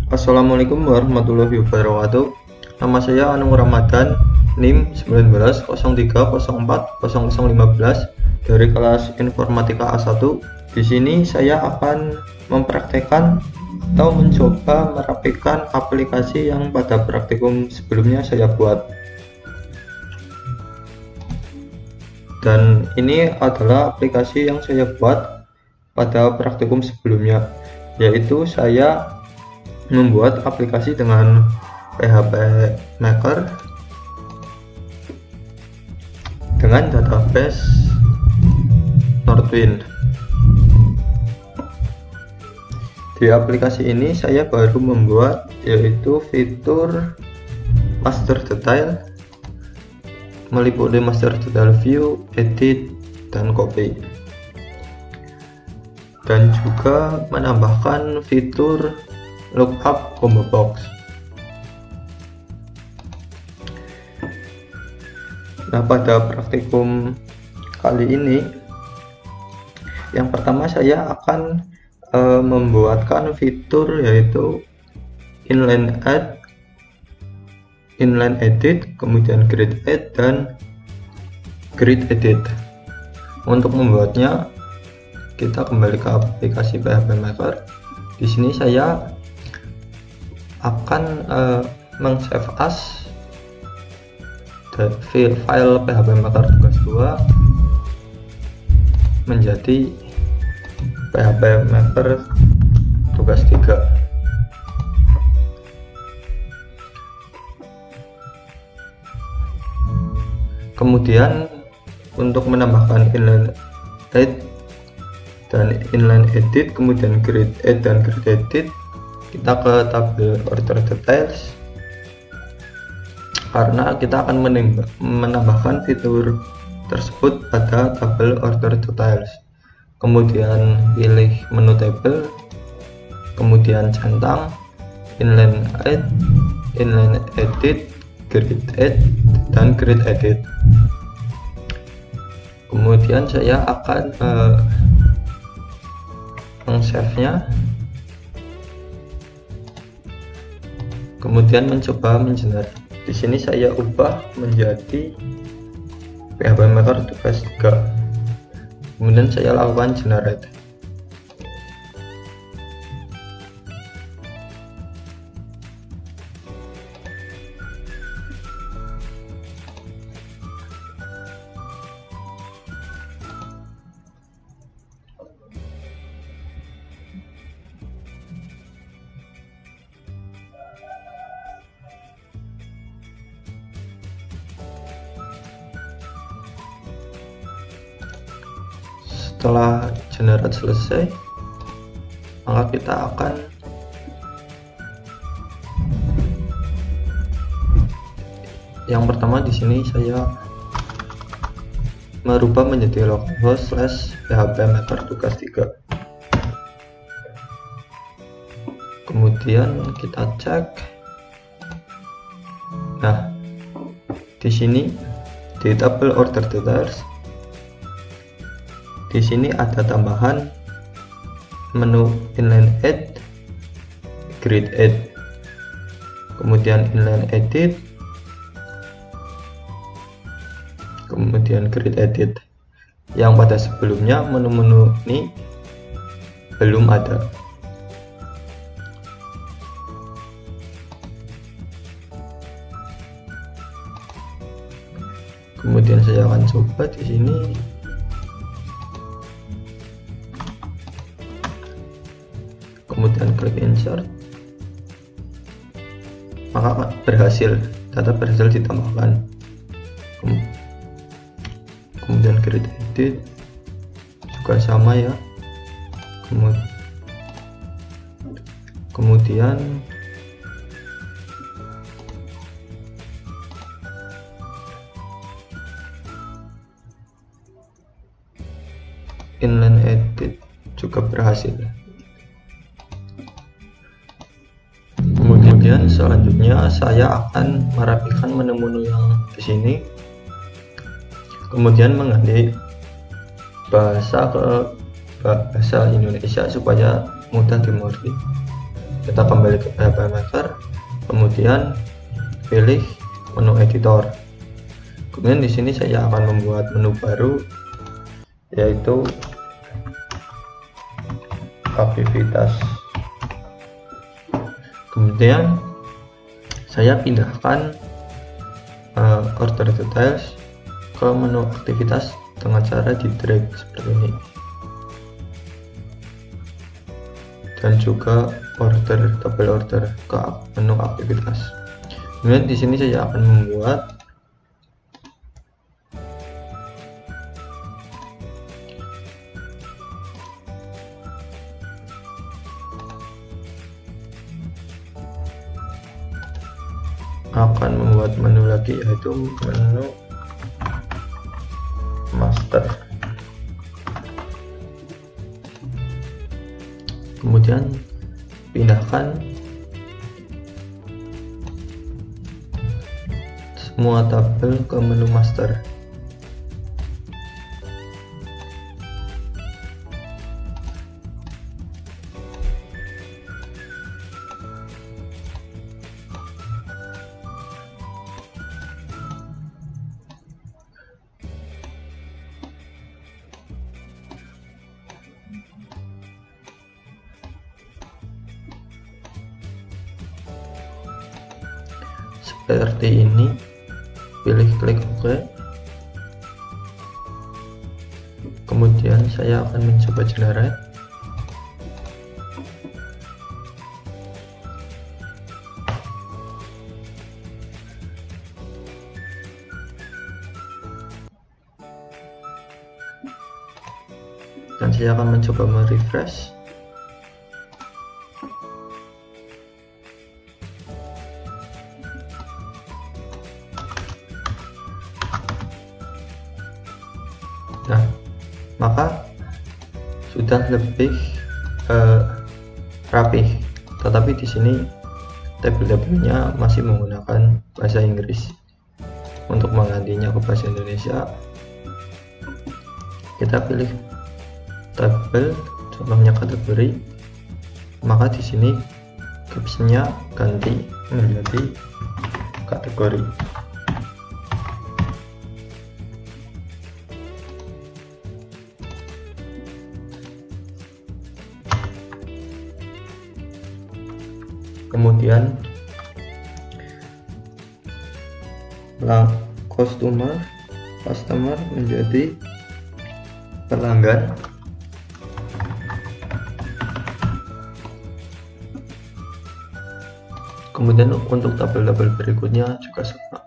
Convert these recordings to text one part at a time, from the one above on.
Assalamualaikum warahmatullahi wabarakatuh. Nama saya Anung Ramadan, NIM 1903040015 dari kelas Informatika A1. Di sini saya akan mempraktekkan atau mencoba merapikan aplikasi yang pada praktikum sebelumnya saya buat. Dan ini adalah aplikasi yang saya buat pada praktikum sebelumnya, yaitu saya membuat aplikasi dengan PHP Maker dengan database Northwind. Di aplikasi ini saya baru membuat yaitu fitur master detail, meliputi master detail view, edit, dan copy, dan juga menambahkan fitur lookup combo box. Nah, pada praktikum kali ini yang pertama saya akan membuatkan fitur yaitu inline add, inline edit, kemudian grid add, dan grid edit. Untuk membuatnya kita kembali ke aplikasi PHP Maker. Di sini saya akan meng-save as file PHP Maker tugas 2 menjadi PHP Maker tugas 3. Kemudian untuk menambahkan inline add dan inline edit, kemudian grid add dan grid edit, kita ke tabel order details karena kita akan menambahkan fitur tersebut pada tabel order details. Kemudian pilih menu tabel, kemudian centang inline add, inline edit, grid add, dan grid edit. Kemudian saya akan meng-save-nya, kemudian mencoba mengenerate. Di sini saya ubah menjadi PHP Maker tugas 3. Kemudian saya lakukan generate. Setelah generate selesai, maka kita akan yang pertama di sini saya merubah menjadi localhost / PHP Maker tugas 3. Kemudian kita cek. Nah, di sini di tabel order details, di sini ada tambahan menu inline add, grid add, kemudian inline edit, kemudian grid edit, yang pada sebelumnya menu-menu ini belum ada. Kemudian saya akan coba di sini. Kemudian klik insert, maka berhasil, data berhasil ditambahkan. Kemudian grid edit juga sama ya. Kemudian inline edit juga berhasil. Kemudian selanjutnya saya akan merapikan menu-menu yang di sini, kemudian mengganti bahasa ke bahasa Indonesia supaya mudah dimengerti. Kita kembali ke PHP Maker, kemudian pilih menu editor. Kemudian di sini saya akan membuat menu baru, yaitu aktivitas. Kemudian saya pindahkan order details ke menu aktivitas dengan cara di drag seperti ini, dan juga double order ke menu aktivitas. Kemudian di sini saya akan membuat menu lagi, yaitu menu master. Kemudian pindahkan semua tabel ke menu master. Seperti ini, pilih klik OK. Kemudian saya akan mencoba generate. Dan saya akan mencoba merefresh. Nah, maka sudah lebih rapih. Tetapi di sini tabel-tabelnya masih menggunakan bahasa Inggris. Untuk menggantinya ke bahasa Indonesia, kita pilih tabel, contohnya kategori. Maka di sini captionnya ganti menjadi kategori. Kemudian customer menjadi pelanggan. Kemudian untuk tabel-tabel berikutnya juga sama.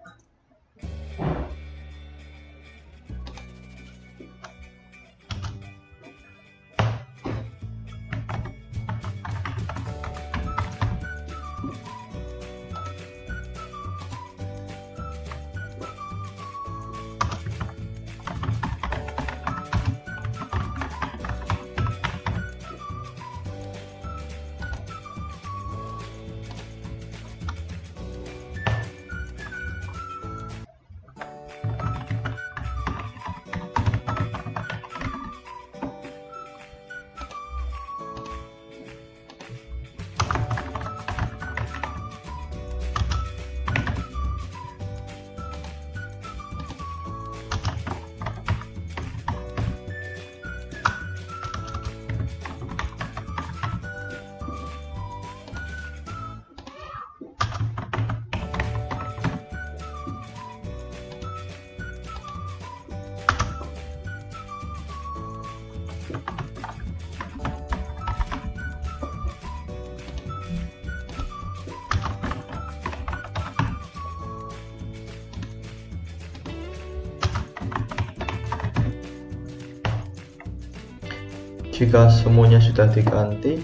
Jika semuanya sudah diganti,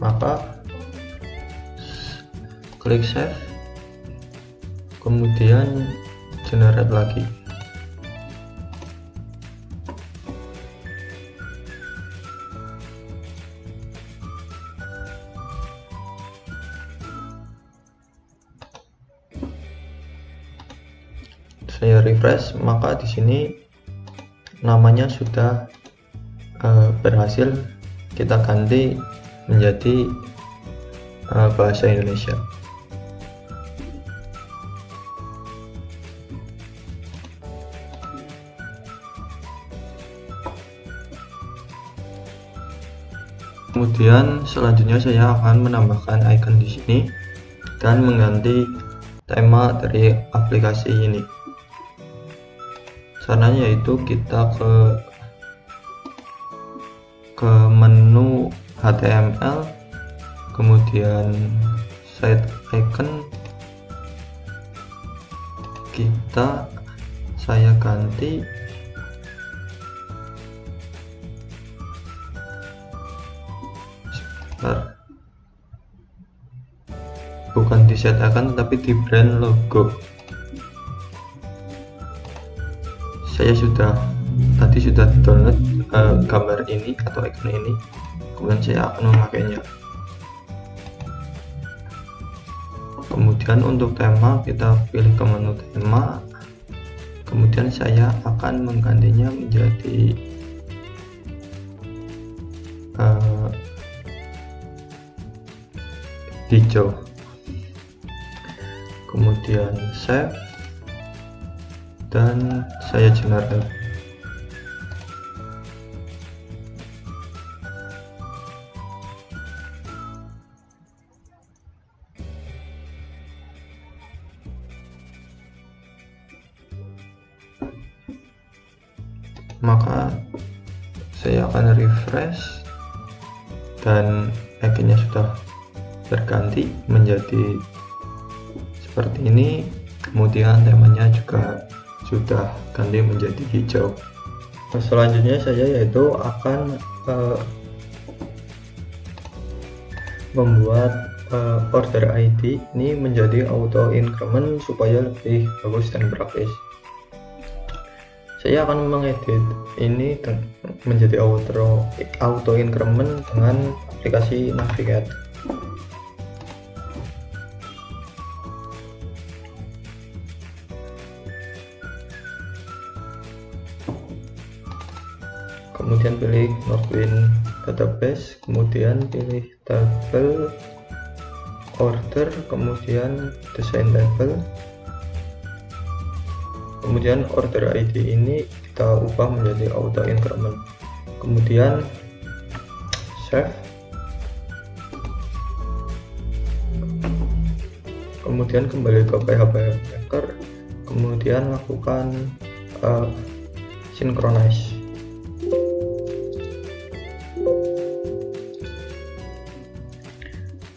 maka klik save, kemudian generate lagi. Saya refresh, maka di sini namanya sudah berhasil kita ganti menjadi bahasa Indonesia. Kemudian selanjutnya saya akan menambahkan icon di sini dan mengganti tema dari aplikasi ini. Caranya yaitu kita ke menu HTML, kemudian site icon, saya ganti bukan di set icon tetapi di brand logo. Saya tadi sudah download gambar ini atau icon ini, kemudian saya akan memakainya. Kemudian untuk tema kita pilih ke menu tema, kemudian saya akan menggantinya menjadi hijau, kemudian save dan saya generate. Maka saya akan refresh dan iconnya sudah berganti menjadi seperti ini, kemudian temanya juga sudah ganti menjadi hijau. Selanjutnya saya yaitu akan membuat order ID ini menjadi auto increment supaya lebih bagus dan praktis. Saya akan mengedit ini menjadi auto increment dengan aplikasi Navigate. Kemudian pilih login database, kemudian pilih table order, kemudian design table, kemudian order ID ini kita ubah menjadi auto increment, kemudian save, kemudian kembali ke PHP Maker, kemudian lakukan synchronize.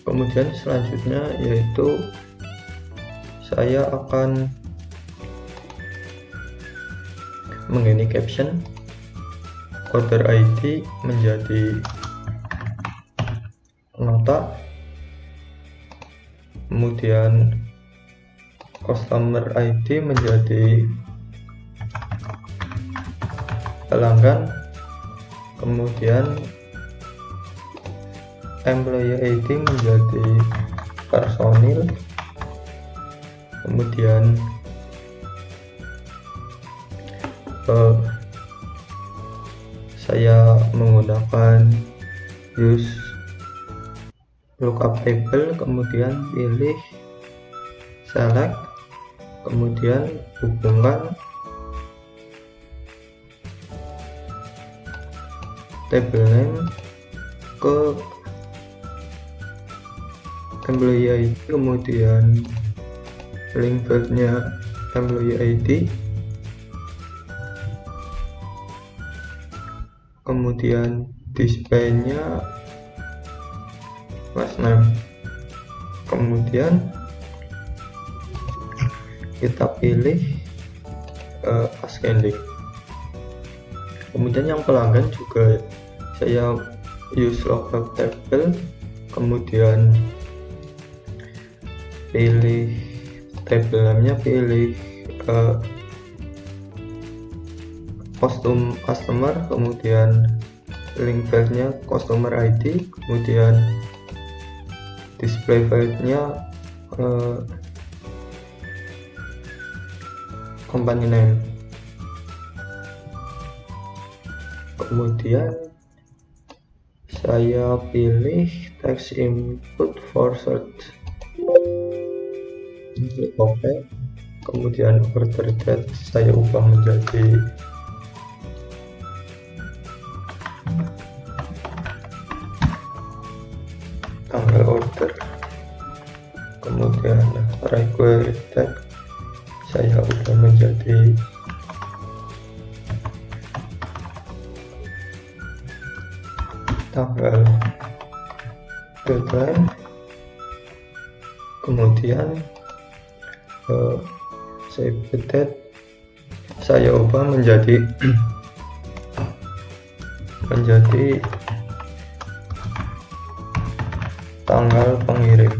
Kemudian selanjutnya yaitu saya akan mengganti caption order ID menjadi nota, kemudian customer ID menjadi pelanggan, kemudian employee ID menjadi personil, kemudian saya menggunakan use lookup table, kemudian pilih select, kemudian hubungkan table name ke employee ID, kemudian link field-nya employee ID, kemudian display-nya last name, kemudian kita pilih ascending. Kemudian yang pelanggan juga saya use lookup table, kemudian pilih table name-nya, pilih customer, kemudian link file-nya customer ID, kemudian display file-nya company name, saya pilih text input for search, klik OK. Kemudian order date saya ubah menjadi tanggal order. Kemudian required tag saya ubah menjadi tanggal deadline. Kemudian save date saya ubah menjadi tanggal pengirim.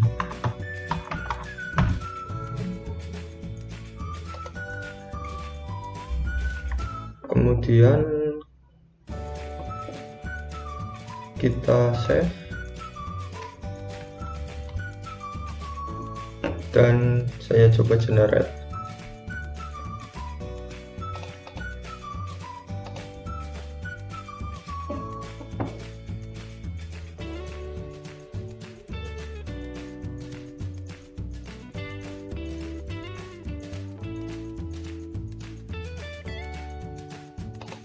Kemudian kita save dan saya coba generate.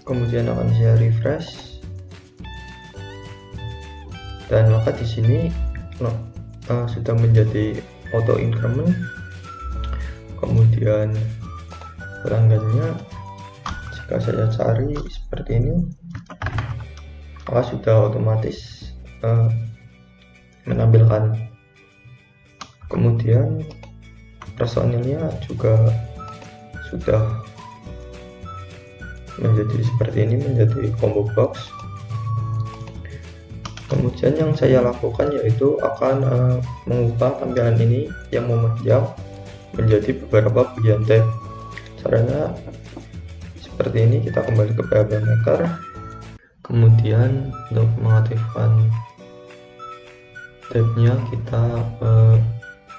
Kemudian akan saya refresh, dan maka di sini sudah menjadi auto increment. Kemudian pelanggannya jika saya cari seperti ini, maka sudah otomatis menampilkan. Kemudian personilnya juga sudah menjadi seperti ini, menjadi combo box. Kemudian yang saya lakukan yaitu akan mengubah tampilan ini yang memanjang menjadi beberapa bagian tab. Caranya seperti ini, kita kembali ke PHP Maker. Kemudian untuk mengaktifkan tabnya kita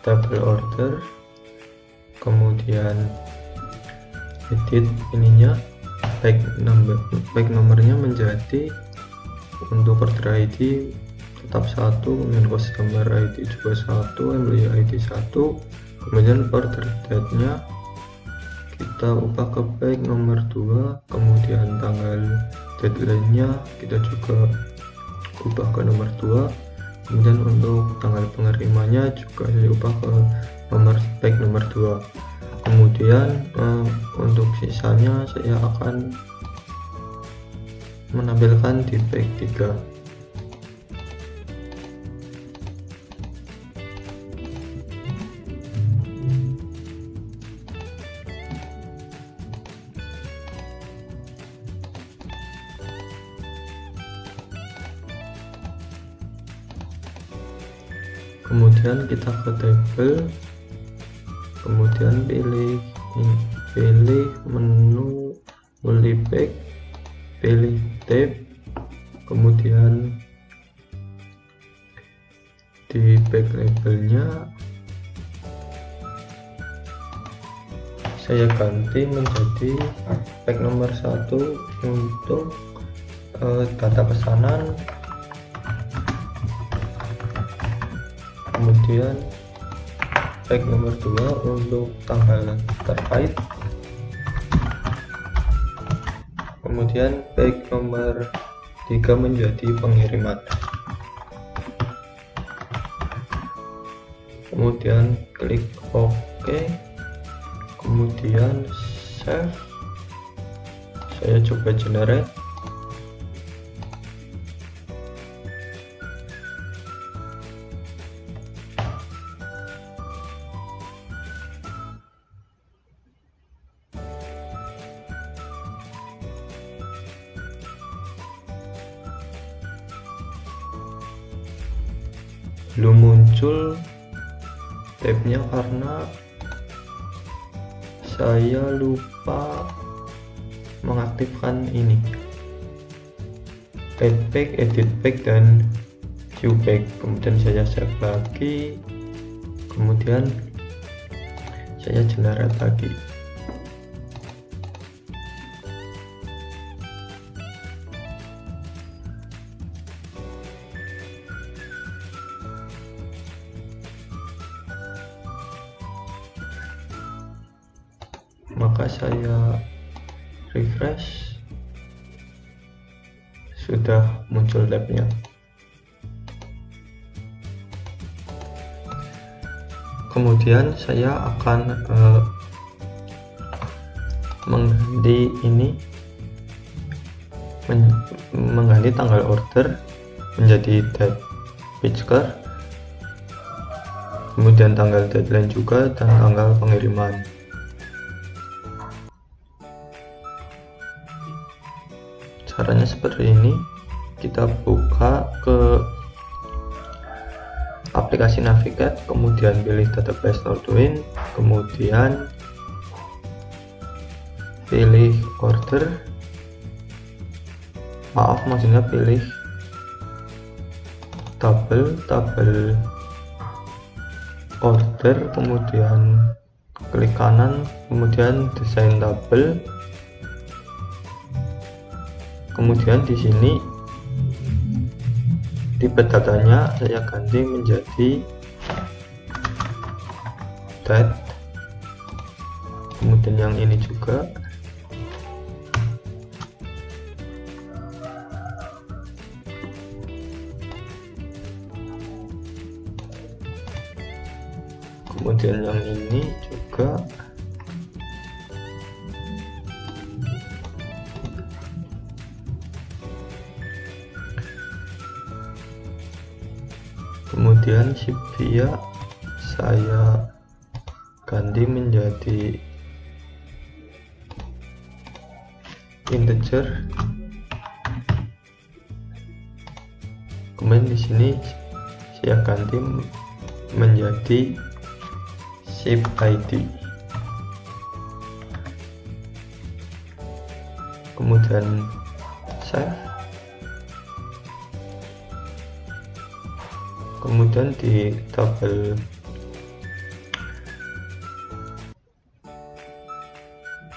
table order, kemudian edit ininya, baik nomornya menjadi untuk order ID tetap 1, kemudian customer ID juga 1, employee ID 1. Kemudian order date nya kita ubah ke baik nomor 2, kemudian tanggal deadline nya kita juga ubah ke nomor 2. Kemudian untuk tanggal pengerimanya juga saya ubah ke baik nomor 2. Kemudian untuk sisanya saya akan menampilkan di back 3. Kemudian kita ke table, kemudian pilih menu multipack, pilih tab, kemudian di back labelnya saya ganti menjadi back nomor 1 untuk data pesanan, kemudian back nomor 2 untuk tanggal terkait, kemudian back nomor 3 menjadi pengiriman. Kemudian klik OK, kemudian save. Saya coba generate. Belum muncul tabnya karena saya lupa mengaktifkan ini, add pack, edit pack, dan view pack. Kemudian saya save lagi, kemudian saya generate lagi. maka saya refresh, sudah muncul tabnya. Kemudian saya akan mengganti ini, mengganti tanggal order menjadi date page card, kemudian tanggal deadline juga, dan tanggal pengiriman. Caranya seperti ini. Kita buka ke aplikasi Navigate, kemudian pilih database Arduino, kemudian pilih order, maksudnya pilih tabel order, kemudian klik kanan, kemudian desain tabel, kemudian di sini tipe datanya saya ganti menjadi date, kemudian yang ini juga, kemudian yang ini juga, kemudian Shibia saya ganti menjadi integer, kemudian di sini saya ganti menjadi ship ID, kemudian save, kemudian di tabel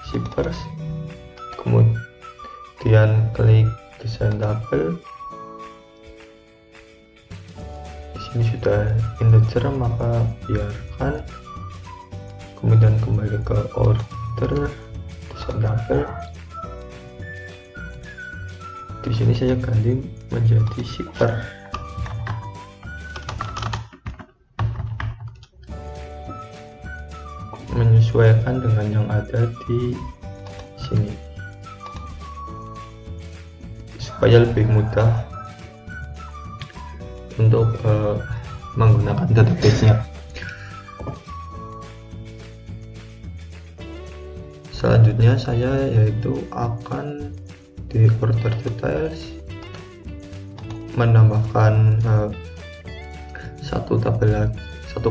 shippers, kemudian klik desain tabel. Di sini sudah integer, maka biarkan, kemudian kembali ke order, desain tabel. Di sini saya ganti menjadi shipper. Menyesuaikan dengan yang ada di sini supaya lebih mudah untuk menggunakan database-nya. Selanjutnya saya akan di order details menambahkan satu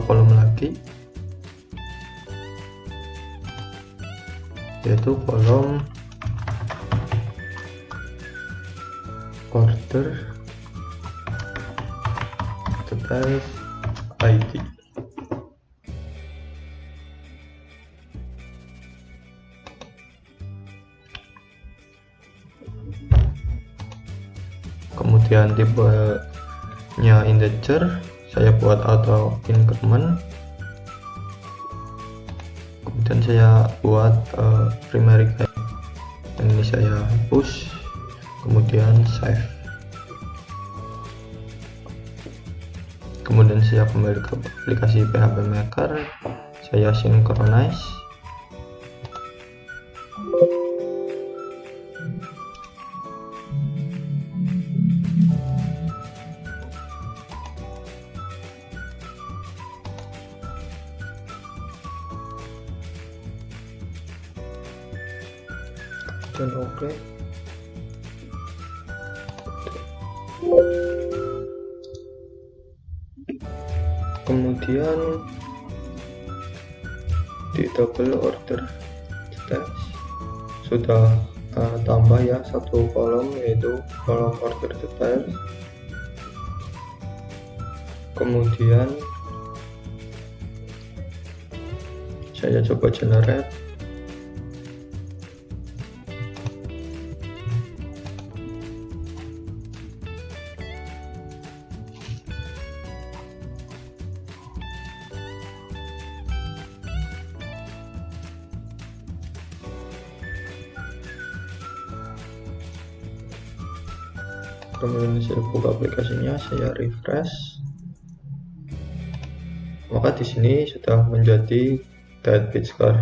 kolom lagi, yaitu kolom order details ID. Kemudian tipenya integer, saya buat auto increment, kemudian saya buat primary key, ini saya hapus, kemudian save, kemudian saya kembali ke aplikasi PHP Maker, saya synchronize, dan oke. Kemudian di tabel order details sudah tambah ya satu kolom, yaitu kolom order details. Kemudian saya coba generate. kemudian saya buka aplikasinya, saya refresh, maka di sini sudah menjadi Deadbeat Score.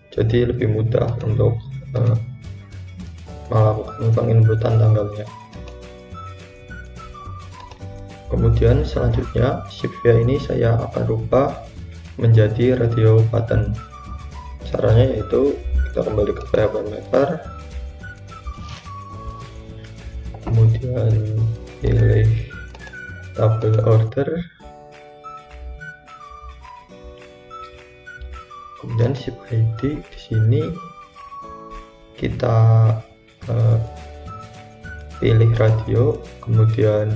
Jadi lebih mudah untuk melakukan penginputan tanggalnya. Kemudian selanjutnya shift via ini saya akan rubah menjadi radio button. Caranya yaitu kita kembali ke PHP Maker, kemudian pilih tabel order, kemudian shift ID. Di sini kita pilih radio, kemudian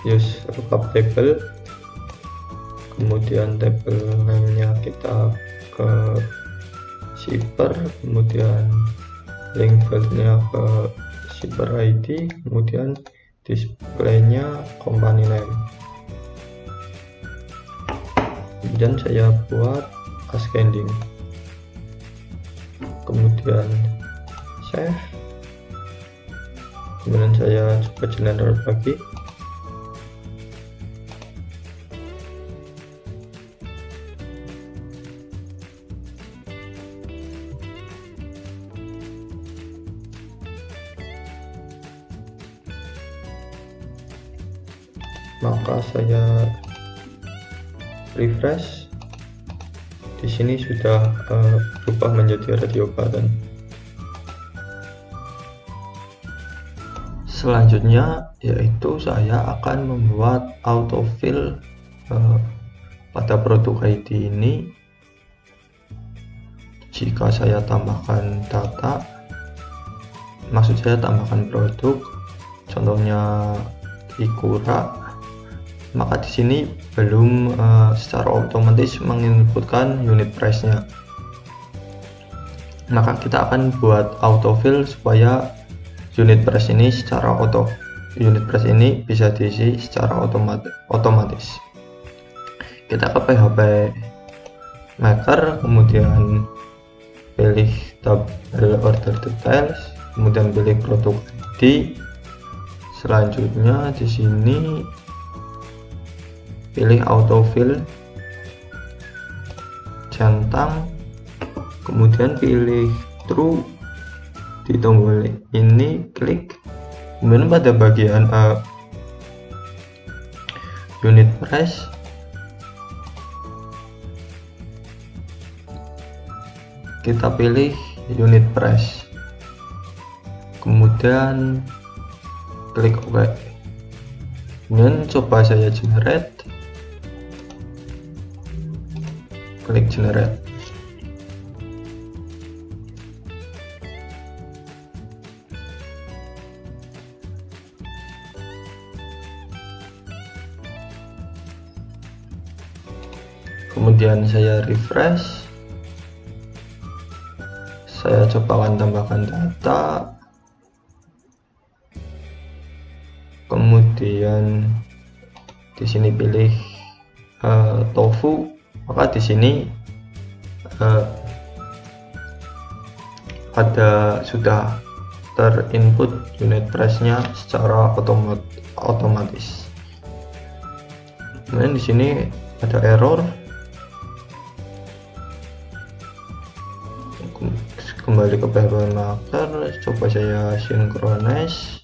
use lookup table, kemudian table name-nya kita ke shipper, kemudian link field-nya ke shipper ID, kemudian display-nya company name. Kemudian saya buat ascending, kemudian save, kemudian saya coba generate lagi. Maka saya refresh. Di sini sudah berubah menjadi radio button. Selanjutnya yaitu saya akan membuat autofill pada produk ID ini. Jika saya tambahkan data, maksud saya tambahkan produk, contohnya Ikura, maka di sini belum secara otomatis menginputkan unit price-nya. Maka kita akan buat autofill supaya unit price ini bisa diisi secara otomatis. Kita ke PHP Maker, kemudian pilih tabel order details, kemudian pilih produk ID. Selanjutnya di sini pilih autofill centang, kemudian pilih true di tombol ini, klik, kemudian pada bagian unit price kita pilih unit price, kemudian klik OK. Kemudian coba saya generate, klik generate. Kemudian saya refresh, saya coba akan tambahkan data, kemudian di sini pilih tofu, maka di sini sudah terinput unit price-nya secara otomatis. Kemudian di sini ada error. Kembali ke PHP Maker, coba saya synchronize.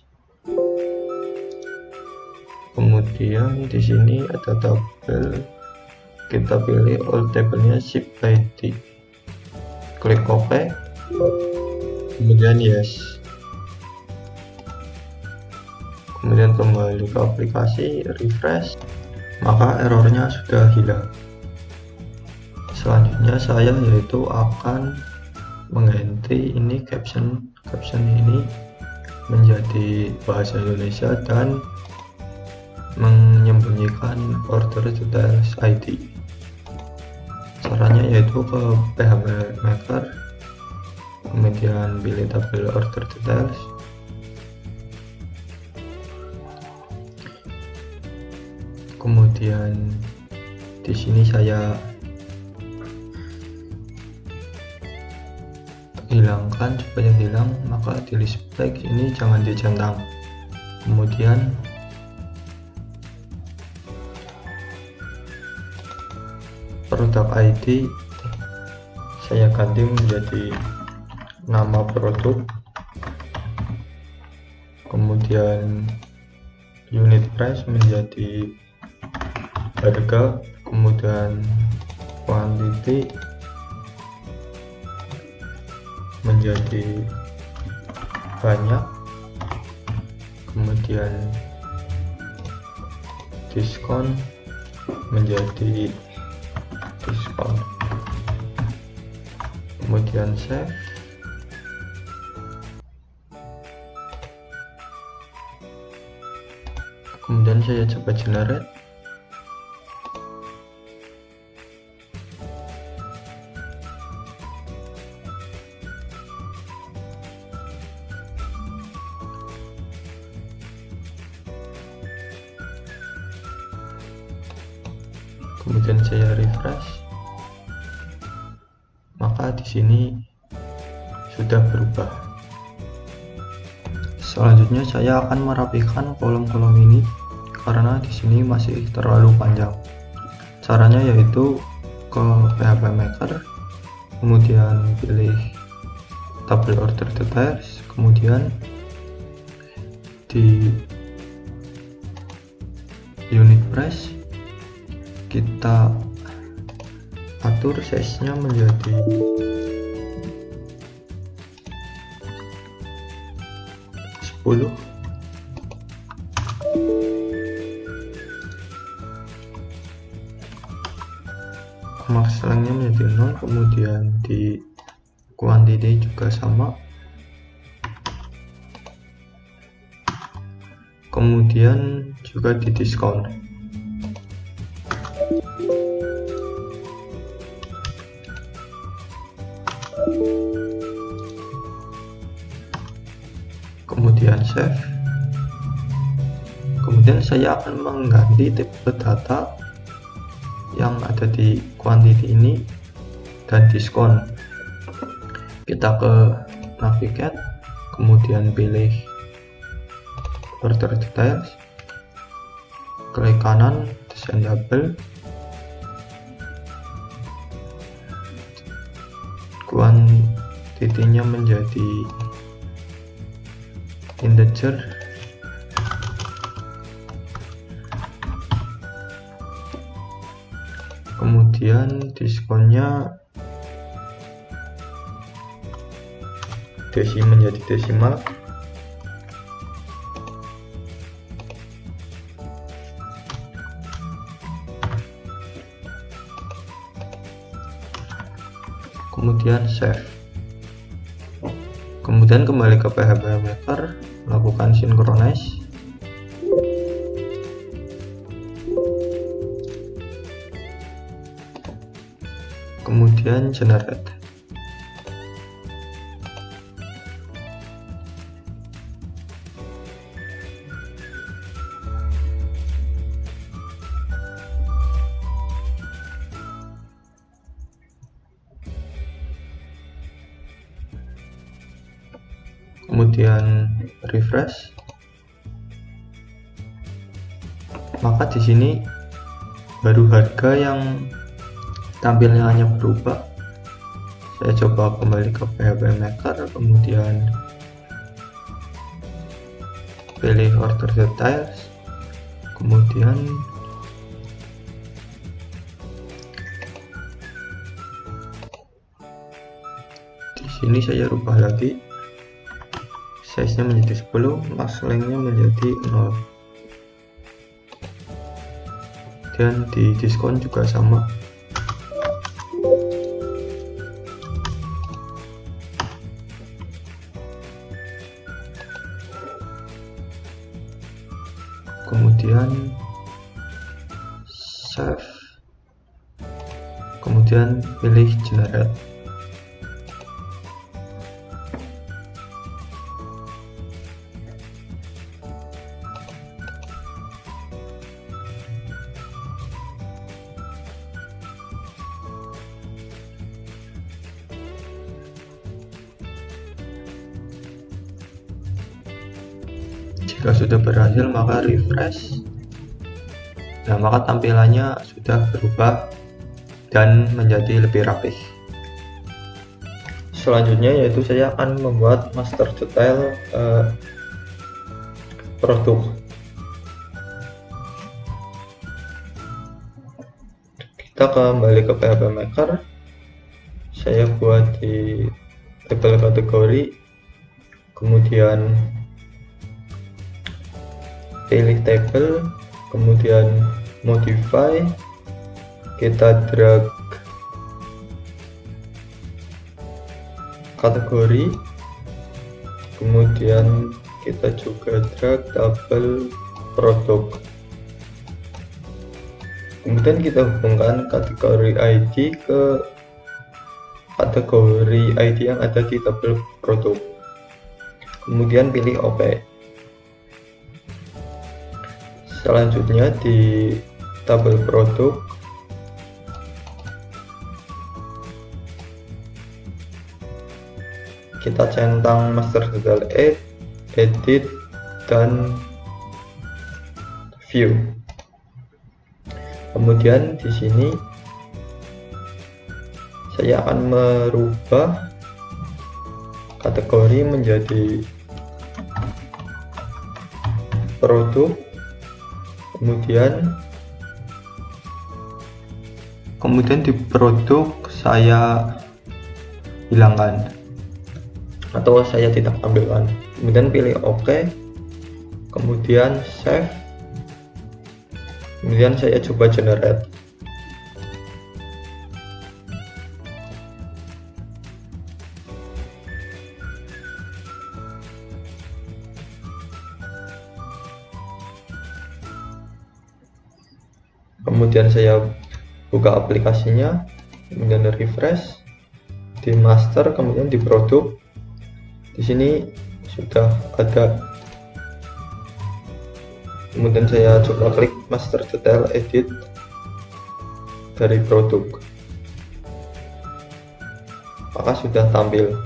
Kemudian di sini ada tabel, kita pilih all tabelnya ship ID, klik OK, kemudian yes, kemudian kembali ke aplikasi, refresh, maka errornya sudah hilang. Selanjutnya saya akan mengganti ini caption ini menjadi bahasa Indonesia dan menyembunyikan order details ID. Caranya yaitu ke PHP Maker, kemudian pilih tabel order details, kemudian di sini saya hilangkan supaya hilang, maka di list break ini jangan dicentang, kemudian produk ID saya ganti menjadi nama produk, kemudian unit price menjadi harga, kemudian quantity menjadi banyak, kemudian diskon menjadi diskon, kemudian save, kemudian saya coba generate. Kemudian saya refresh, maka di sini sudah berubah. Selanjutnya saya akan merapikan kolom-kolom ini karena di sini masih terlalu panjang. Caranya yaitu ke PHP Maker, kemudian pilih table order details, kemudian di unit price kita atur size-nya menjadi 10, max length-nya menjadi 0, kemudian di quantity juga sama, kemudian juga di diskon. Kemudian save. Kemudian saya akan mengganti tipe data yang ada di quantity ini dan diskon. Kita ke navigate, kemudian pilih order details, klik kanan desain tabel, quantity-nya menjadi integer, kemudian diskonnya menjadi desimal, kemudian save. Kemudian kembali ke PHP Maker, lakukan synchronize, kemudian generate. Kemudian refresh, maka di sini baru harga yang tampilnya hanya berubah. Saya coba kembali ke PHP Maker, kemudian pilih order details, kemudian di sini saya rubah lagi, size-nya menjadi 10, max length-nya menjadi 0, dan di diskon juga sama. Kemudian save, kemudian pilih generate. Jika sudah berhasil, maka refresh. Nah, maka tampilannya sudah berubah dan menjadi lebih rapih. Selanjutnya yaitu saya akan membuat master detail produk. Kita kembali ke PHP Maker. Saya buat di label kategori, kemudian pilih table, kemudian modify, kita drag kategori, kemudian kita juga drag tabel produk, kemudian kita hubungkan kategori ID ke kategori ID yang ada di tabel produk, kemudian pilih OK. Selanjutnya di tabel produk kita centang master detail add, edit, dan view. Kemudian di sini saya akan merubah kategori menjadi produk, kemudian di produk saya hilangkan atau saya tidak tampilkan, kemudian pilih OK, kemudian save, kemudian saya coba generate. Kemudian saya buka aplikasinya, kemudian refresh di master, kemudian di produk. Di sini sudah ada. Kemudian saya coba klik master detail edit dari produk, maka sudah tampil.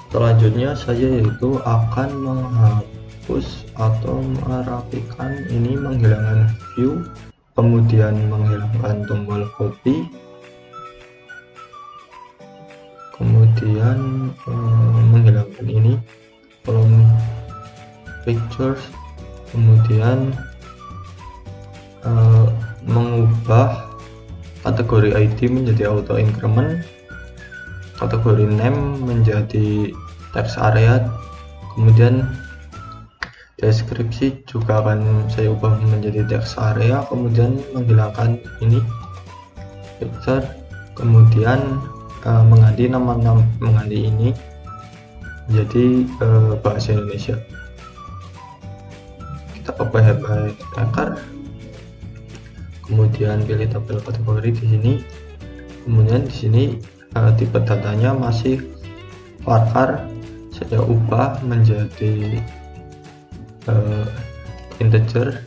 Selanjutnya saya yaitu akan menghapus atau merapikan ini, menghilangkan view, kemudian menghilangkan tombol copy, kemudian menghilangkan ini kolom pictures, kemudian mengubah kategori ID menjadi auto increment, kategori name menjadi text area, kemudian deskripsi juga akan saya ubah menjadi text area, kemudian menghilangkan ini picture, kemudian mengganti mengganti ini menjadi bahasa Indonesia. Kita ke PHP Maker, kemudian pilih tabel kategori di sini, kemudian di sini tipe datanya masih varchar, saya ubah menjadi integer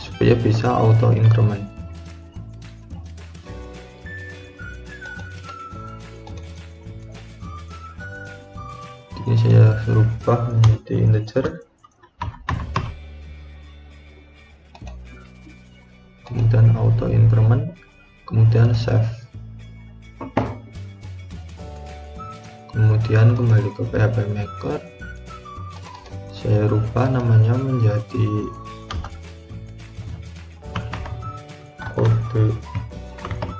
supaya bisa auto increment. Ini saya rubah menjadi integer, kemudian auto increment, kemudian save, kemudian kembali ke PHP Maker, saya rubah namanya menjadi kode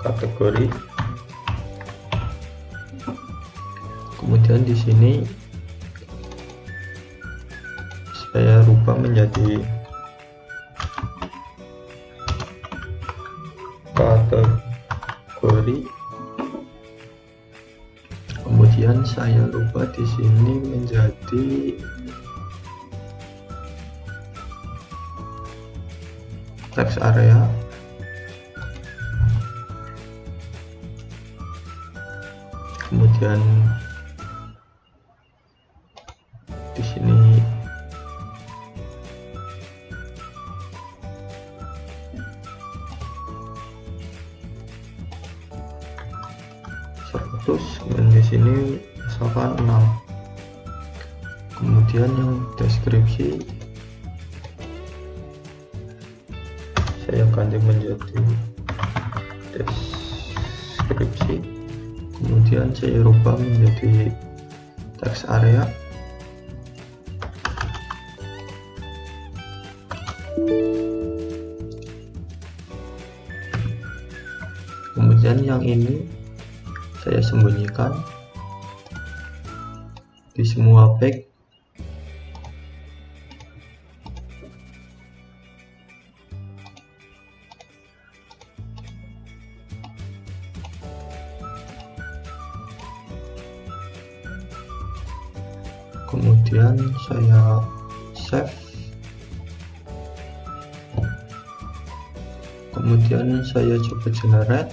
kategori, kemudian di sini saya rubah menjadi kategori, kemudian saya rubah di sini menjadi text area, kemudian di sini kemudian di sini misalkan 6, Kemudian yang deskripsi saya ganti menjadi deskripsi, kemudian saya rubah menjadi text area. Kemudian yang ini saya sembunyikan di semua back. Kemudian saya save, kemudian saya coba generate.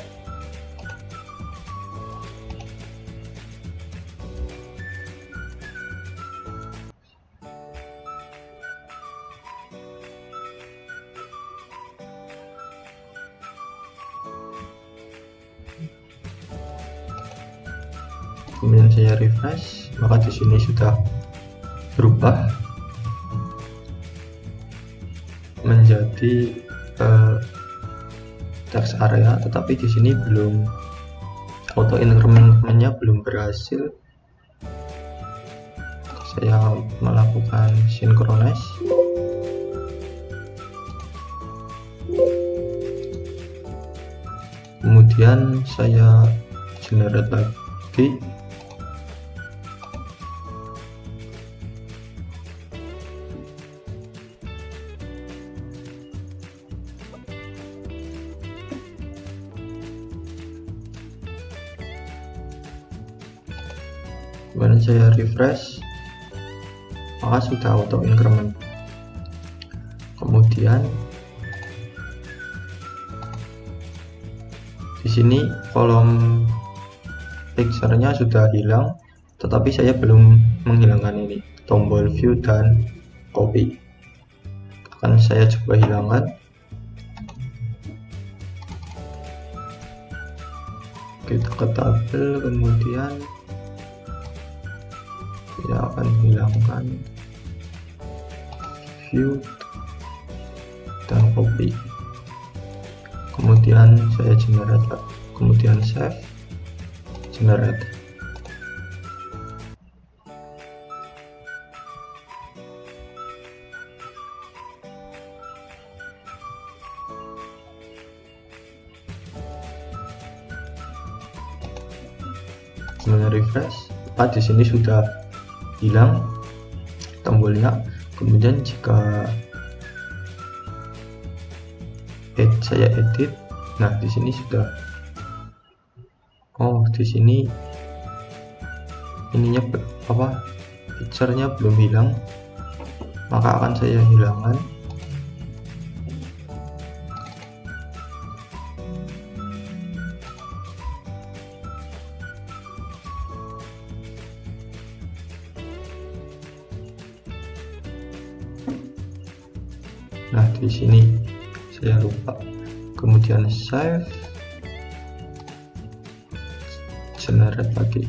Kemudian saya refresh, maka di sini sudah berubah menjadi text area, tetapi di sini belum, auto increment-nya belum berhasil. Saya melakukan synchronize, kemudian saya generate lagi. Kemudian saya refresh, maka sudah auto increment. Kemudian di sini kolom picture-nya sudah hilang, tetapi saya belum menghilangkan ini tombol view dan copy. Akan saya coba hilangkan. Kita ke tabel, kemudian saya akan hilangkan view dan copy. Kemudian saya generate, kemudian save, generate. Kemudian refresh, di sini sudah hilang tombolnya. Kemudian jika saya edit, nah di sini sudah, di sini ininya picture-nya belum hilang, maka akan saya hilangkan. Nah di sini saya lupa, kemudian save, generate lagi.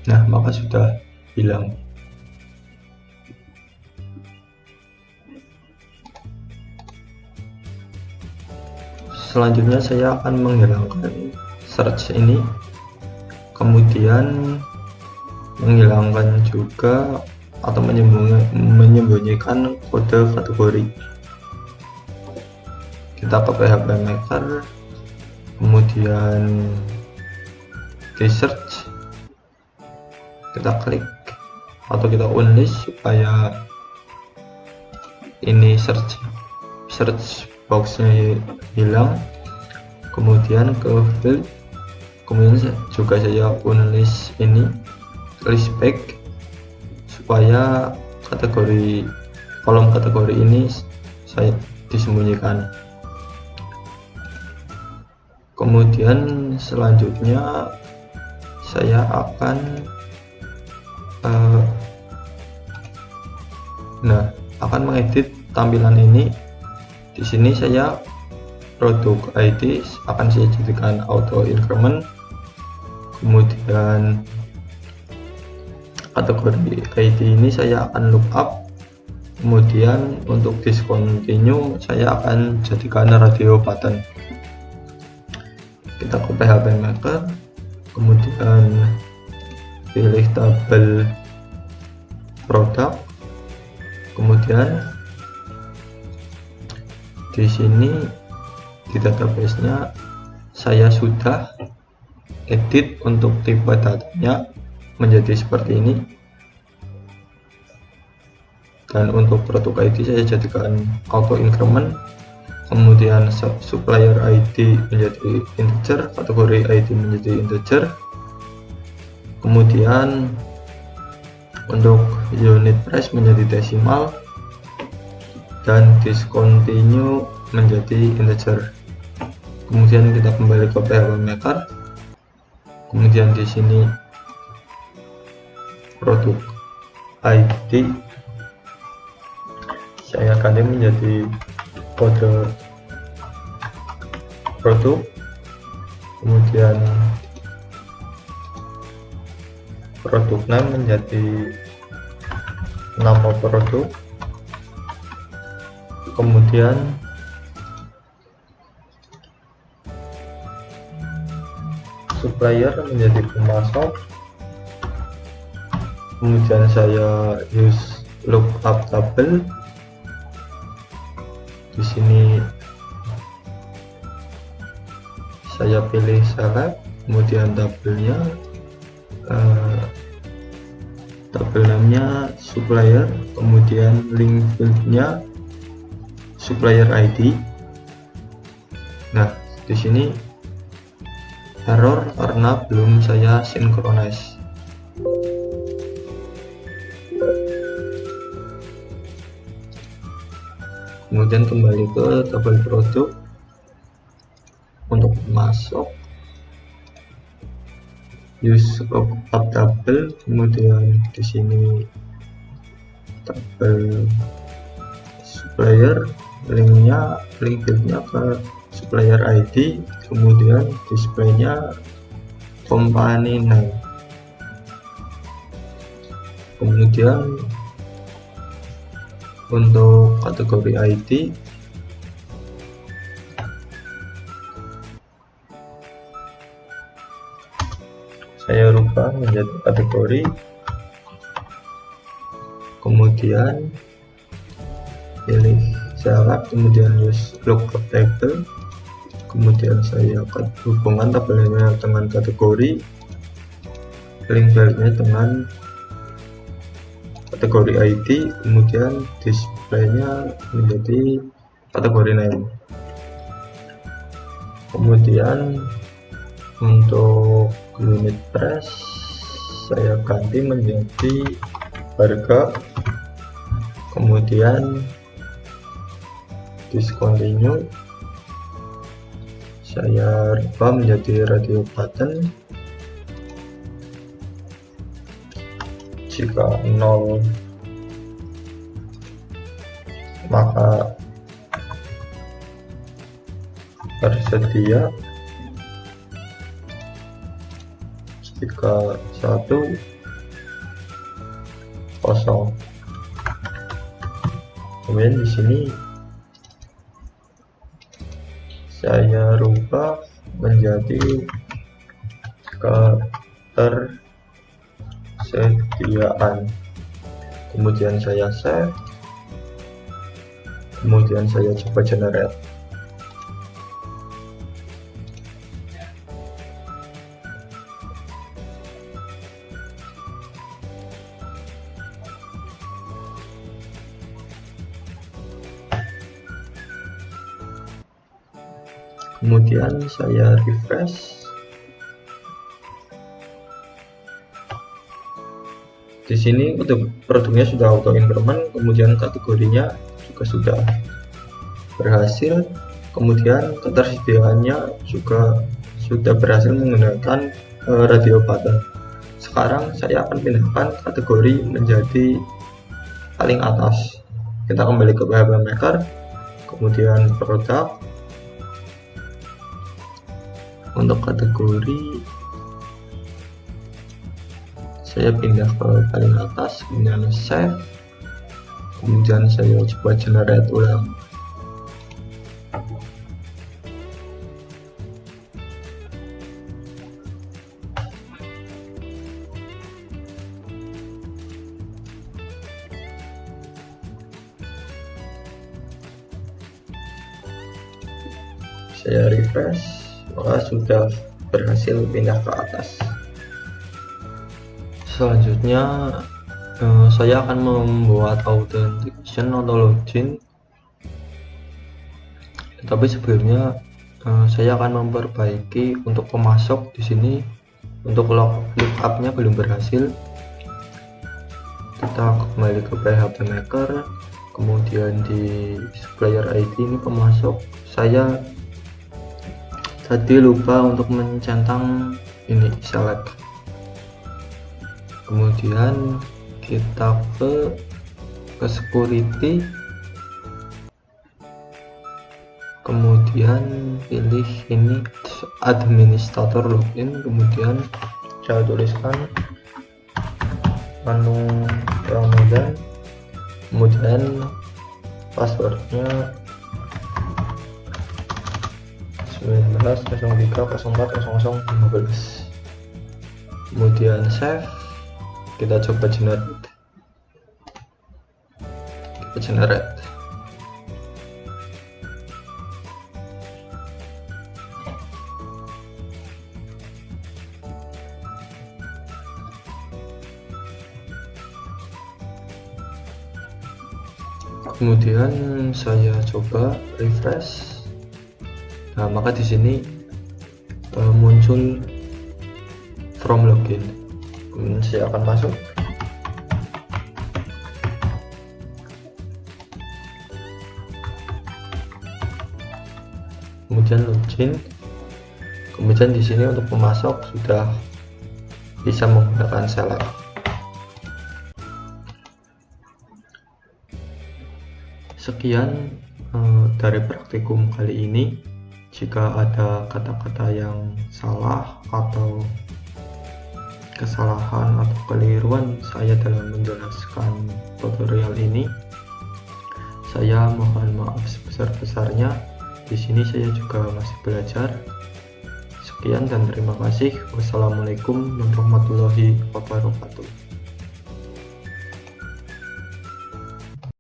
Nah maka sudah hilang. Selanjutnya saya akan menghilangkan search ini, kemudian menghilangkan juga atau menyembunyikan kode kategori. Kita ke PHP Maker, kemudian di search, kita klik atau kita unlist supaya ini search boxnya hilang. Kemudian ke field, kemudian juga saya unlist ini list back supaya kolom kategori ini saya disembunyikan. Kemudian selanjutnya saya akan Nah, akan mengedit tampilan ini. Di sini saya produk ID akan saya jadikan auto increment, kemudian kategori ID ini saya akan lookup, kemudian untuk discontinue saya akan jadikan radio button. Kita ke PHP Maker, kemudian pilih tabel produk, kemudian di sini di database-nya saya sudah edit untuk tipe datanya menjadi seperti ini, dan untuk produk ID saya jadikan auto increment, kemudian supplier ID menjadi integer, kategori ID menjadi integer, kemudian untuk unit price menjadi desimal, dan discontinue menjadi integer. Kemudian kita kembali ke PHP Maker, kemudian di sini produk ID saya ganti menjadi kode produk, kemudian produk name menjadi nama produk, kemudian supplier menjadi pemasok, kemudian saya use lookup tabel. Di sini saya pilih select, kemudian tabelnya tabel namanya supplier, kemudian link fieldnya supplier ID. Nah, di sini error karena belum saya synchronize. Kemudian kembali ke tabel produk untuk masuk, use lookup tabel, kemudian di sini tabel supplier, link fieldnya ke supplier ID, kemudian displaynya company name, kemudian untuk kategori ID saya rubah menjadi kategori, kemudian pilih select, kemudian use lookup table, kemudian saya akan hubungkan tabelnya dengan kategori, link filenya dengan kategori ID, kemudian displaynya menjadi kategori name. Kemudian untuk unit price saya ganti menjadi harga, kemudian discontinue saya rubah menjadi radio button. Jika 0 maka tersedia, jika 1 kosong. Kemudian di sini saya rubah menjadi ketersediaan, kemudian saya save, kemudian saya coba generate. Kemudian saya refresh. Di sini untuk produknya sudah auto increment, kemudian kategorinya juga sudah berhasil, kemudian ketersediaannya juga sudah berhasil menggunakan radio button. Sekarang saya akan pindahkan kategori menjadi paling atas. Kita kembali ke PHP Maker, kemudian produk. Untuk kategori saya pindah ke paling atas, kemudian save, kemudian saya coba generate ulang. Saya refresh, maka sudah berhasil pindah ke atas. Selanjutnya saya akan membuat authentication atau login, tapi sebelumnya saya akan memperbaiki untuk pemasok. Di sini untuk lookupnya belum berhasil. Kita kembali ke PHP Maker, kemudian di supplier ID ini pemasok. Saya tadi lupa untuk mencentang ini select, kemudian kita ke security, kemudian pilih ini administrator login, kemudian saya tuliskan Anu Ramadan, kemudian passwordnya 1903040015, kemudian save. Kita coba generate. Kemudian saya coba refresh. Nah, maka di sini muncul from login. Kemudian saya akan masuk. Kemudian login. Kemudian di sini untuk pemasok sudah bisa menggunakan select. Sekian dari praktikum kali ini. Jika ada kata-kata yang salah atau kesalahan atau keliruan saya dalam menjelaskan tutorial ini, saya mohon maaf sebesar-besarnya. Di sini saya juga masih belajar. Sekian dan terima kasih. Wassalamualaikum warahmatullahi wabarakatuh.